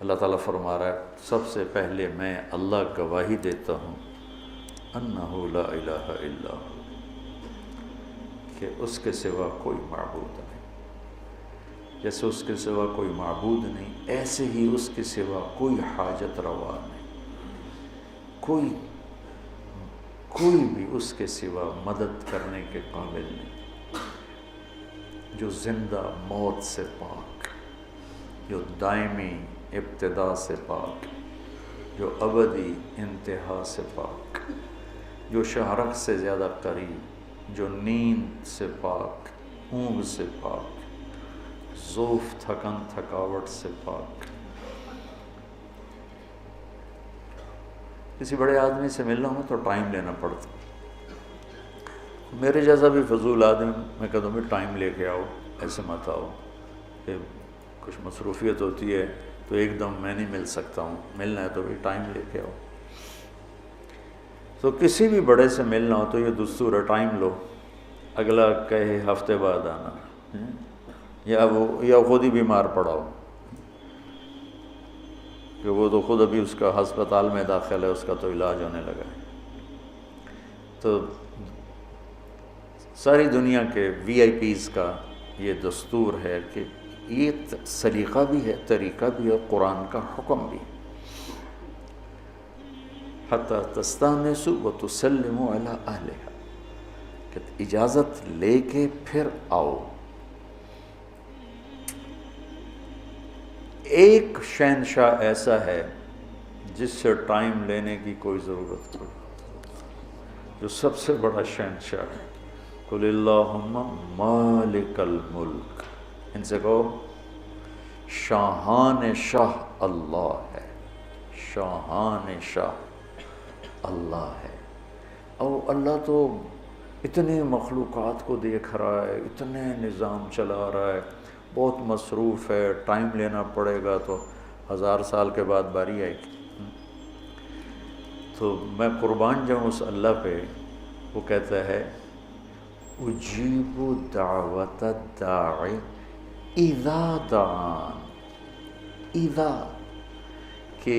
اللہ تعالیٰ فرما رہا ہے سب سے پہلے میں اللہ گواہی دیتا ہوں انہ لا الہ الا ہو، کہ اس کے سوا کوئی معبود نہیں، جیسے اس کے سوا کوئی معبود نہیں ایسے ہی اس کے سوا کوئی حاجت روا نہیں، کوئی بھی اس کے سوا مدد کرنے کے قابل نہیں، جو زندہ موت سے پاک، جو دائمی ابتدا سے پاک، جو ابدی انتہا سے پاک، جو شہرک سے زیادہ قریب، جو نیند سے پاک، اونگ سے پاک، ذوف تھکن تھکاوٹ سے پاک۔ کسی بڑے آدمی سے ملنا ہو تو ٹائم لینا پڑتا، میرے جیسا بھی فضول آدمی میں کہتا ہوں ٹائم لے کے آؤ، ایسے مت آؤ، کہ کچھ مصروفیت ہوتی ہے تو ایک دم میں نہیں مل سکتا ہوں، ملنا ہے تو بھی ٹائم لے کے آؤ۔ تو کسی بھی بڑے سے ملنا ہو تو یہ دستور ہے، ٹائم لو، اگلا کہے ہفتے بعد آنا، یا خود ہی بیمار پڑا ہو کہ وہ تو خود ابھی اس کا ہسپتال میں داخل ہے، اس کا تو علاج ہونے لگا ہے۔ تو ساری دنیا کے وی آئی پیز کا یہ دستور ہے کہ یہ سلیقہ بھی ہے، طریقہ بھی ہے، قرآن کا حکم بھی ہے، حتی تستانسوا وتسلموا علی اہلہا، کہ اجازت لے کے پھر آؤ۔ ایک شہنشاہ ایسا ہے جس سے ٹائم لینے کی کوئی ضرورت نہیں، جو سب سے بڑا شہنشاہ ہے، قل اللہم مالک الملک، ان سے کہو شاہان شاہ اللہ ہے، شاہان شاہ اللہ ہے۔ اور اللہ تو اتنے مخلوقات کو دیکھ رہا ہے، اتنے نظام چلا رہا ہے، بہت مصروف ہے، ٹائم لینا پڑے گا تو 1000 سال کے بعد باری آئے گی۔ تو میں قربان جاؤں اس اللہ پہ، وہ کہتا ہے اجیب دعوت الداعی اذا دعان، اذا، کہ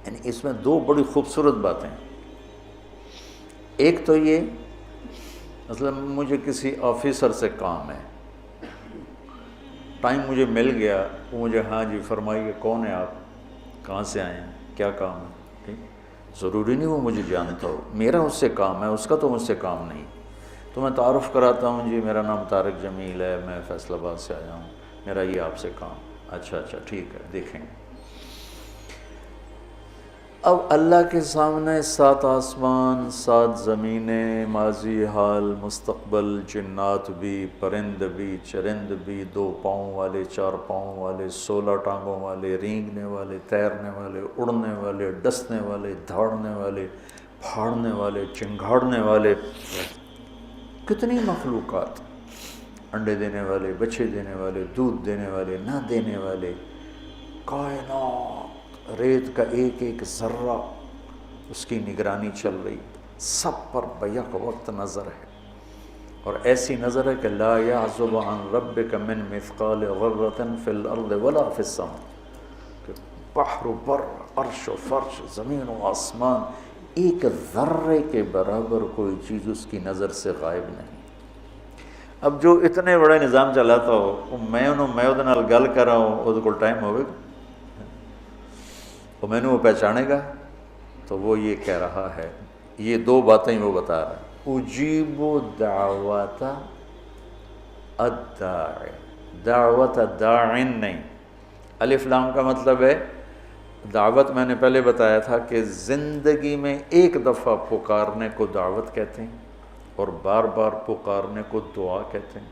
یعنی اس میں دو بڑی خوبصورت باتیں، ایک تو یہ مثلا مجھے کسی آفیسر سے کام ہے، ٹائم مجھے مل گیا، وہ مجھے ہاں جی فرمائیے کون ہے آپ، کہاں سے آئے ہیں، کیا کام ہے، ٹھیک، ضروری نہیں وہ مجھے جانتا ہو، میرا اس سے کام ہے، اس کا تو مجھ سے کام نہیں، تو میں تعارف کراتا ہوں، جی میرا نام طارق جمیل ہے، میں فیصل آباد سے آیا ہوں، میرا یہ آپ سے کام، اچھا ٹھیک ہے دیکھیں گے۔ اب اللہ کے سامنے 7 آسمان 7 زمینیں، ماضی حال مستقبل، جنات بھی، پرند بھی، چرند بھی، 2 پاؤں والے، 4 پاؤں والے، 16 ٹانگوں والے، رینگنے والے، تیرنے والے، اڑنے والے، ڈسنے والے، دھاڑنے والے، پھاڑنے والے، چنگھاڑنے والے، کتنی مخلوقات، انڈے دینے والے، بچے دینے والے، دودھ دینے والے، نہ دینے والے، کائنات، ریت کا ایک ایک ذرہ اس کی نگرانی چل رہی، سب پر بیک وقت نظر ہے، اور ایسی نظر ہے کہ لا یعزب عن ربک من مثقال ذرۃ فی الارض ولا فی السماء، کہ بحر و بر، عرش و فرش، زمین و آسمان، ایک ذرے کے برابر کوئی چیز اس کی نظر سے غائب نہیں۔ اب جو اتنے بڑے نظام چلاتا ہو، میں وہ نال گل کر رہا ہوں، وہ کو ٹائم ہوئے گا، تو میں نے وہ پہچانے گا، تو وہ یہ کہہ رہا ہے، یہ 2 باتیں وہ بتا رہا ہے، اجیب دعوت الداعی، دعوت داعن نہیں، الف لام کا مطلب ہے دعوت، میں نے پہلے بتایا تھا کہ زندگی میں ایک دفعہ پکارنے کو دعوت کہتے ہیں اور بار بار پکارنے کو دعا کہتے ہیں۔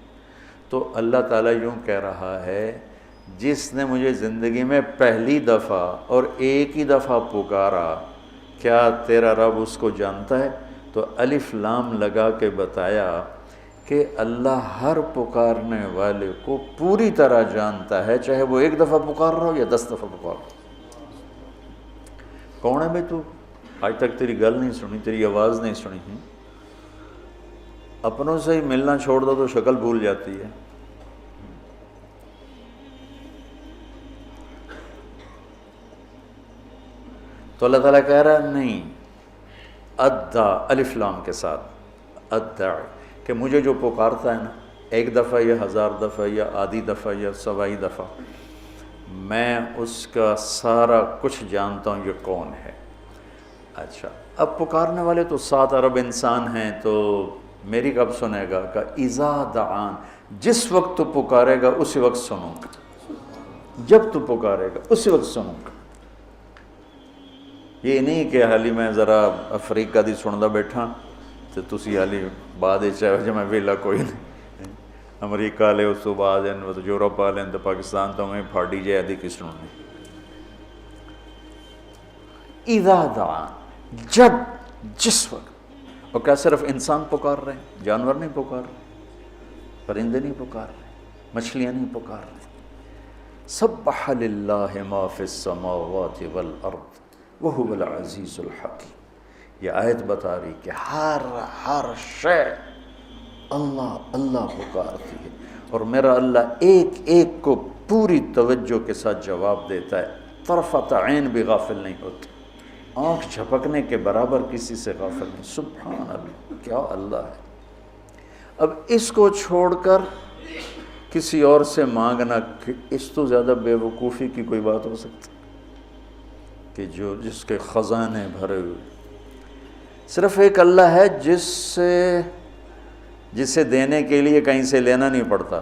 تو اللہ تعالیٰ یوں کہہ رہا ہے، جس نے مجھے زندگی میں پہلی دفعہ اور ایک ہی دفعہ پکارا، کیا تیرا رب اس کو جانتا ہے؟ تو الف لام لگا کے بتایا کہ اللہ ہر پکارنے والے کو پوری طرح جانتا ہے، چاہے وہ 1 دفعہ پکار رہا ہو یا 10 دفعہ پکار رہا ہو۔ کون ہے بھائی تو؟ آج تک تیری گل نہیں سنی، تیری آواز نہیں سنی، اپنوں سے ہی ملنا چھوڑ دو تو شکل بھول جاتی ہے۔ تو اللہ تعالیٰ کہہ رہا ہے نہیں، ادا الف لام کے ساتھ ادا، کہ مجھے جو پکارتا ہے نا ایک دفعہ یا 1000 دفعہ یا آدھی دفعہ یا سوائی دفعہ، میں اس کا سارا کچھ جانتا ہوں یہ کون ہے۔ اچھا، اب پکارنے والے تو 7 ارب انسان ہیں، تو میری کب سنے گا؟ کہ اذا دعان، جس وقت تو پکارے گا اسی وقت سنوں گا، جب تو پکارے گا اسی وقت سنوں گا۔ یہ نہیں کہ حالی میں ذرا افریقہ دی سندا بیٹھا تو تسی حالی بعد چاہے میں ویلا کوئی نہیں، امریکہ والے اس تو بعد یورپ والے تو پاکستان تو میں پھاڑی جائے دی کس سننی۔ اذا دعان، جب، جس وقت۔ اور کیا صرف انسان پکار رہے ہیں؟ جانور نہیں پکار رہے، پرندے نہیں پکار رہے، مچھلیاں نہیں پکار رہے۔ سبح للہ ما فی السماوات والارض وہو العزیز الحکیم۔ یہ آیت بتا رہی کہ ہر شے اللہ اللہ پکارتی ہے، اور میرا اللہ ایک ایک کو پوری توجہ کے ساتھ جواب دیتا ہے، طرفۃ عین بھی غافل نہیں ہوتی، آنکھ جھپکنے کے برابر کسی سے غافل نہیں۔ سبحان اللہ، کیا اللہ ہے۔ اب اس کو چھوڑ کر کسی اور سے مانگنا، اس تو زیادہ بے وقوفی کی کوئی بات ہو سکتی کہ جس کے خزانے بھرے ہوئے۔ صرف ایک اللہ ہے جسے دینے کے لیے کہیں سے لینا نہیں پڑتا،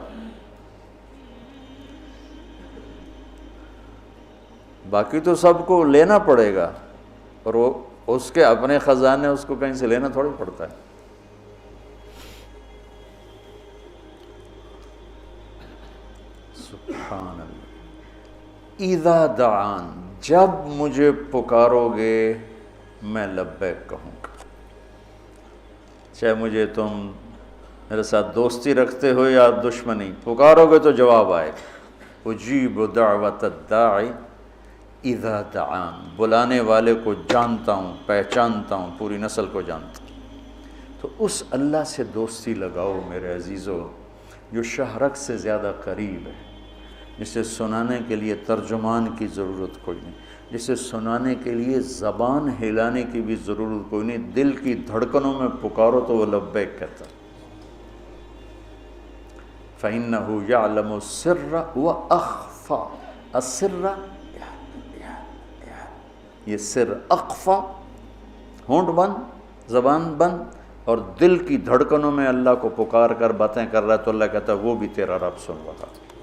باقی تو سب کو لینا پڑے گا، اور وہ اس کے اپنے خزانے اس کو کہیں سے لینا تھوڑی پڑتا ہے۔ سبحان اللہ۔ اذا دعان، جب مجھے پکارو گے میں لبیک کہوں گا، چاہے مجھے تم میرے ساتھ دوستی رکھتے ہو یا دشمنی، پکارو گے تو جواب آئے گا۔ اجیب دعوت الداعی اذا دعان، بلانے والے کو جانتا ہوں، پہچانتا ہوں، پوری نسل کو جانتا ہوں۔ تو اس اللہ سے دوستی لگاؤ میرے عزیزو، جو شہرک سے زیادہ قریب ہے، جسے سنانے کے لیے ترجمان کی ضرورت کوئی نہیں، جسے سنانے کے لیے زبان ہلانے کی بھی ضرورت کوئی نہیں، دل کی دھڑکنوں میں پکارو تو وہ لبیک کہتا ہے۔ فَإِنَّهُ يَعْلَمُ السِّرَّ وَأَخْفَى، السِّرَّ یہ سر، اخفا ہونٹ بند، زبان بند، اور دل کی دھڑکنوں میں اللہ کو پکار کر باتیں کر رہا ہے، تو اللہ کہتا ہے وہ بھی تیرا رب سن رہا ہے۔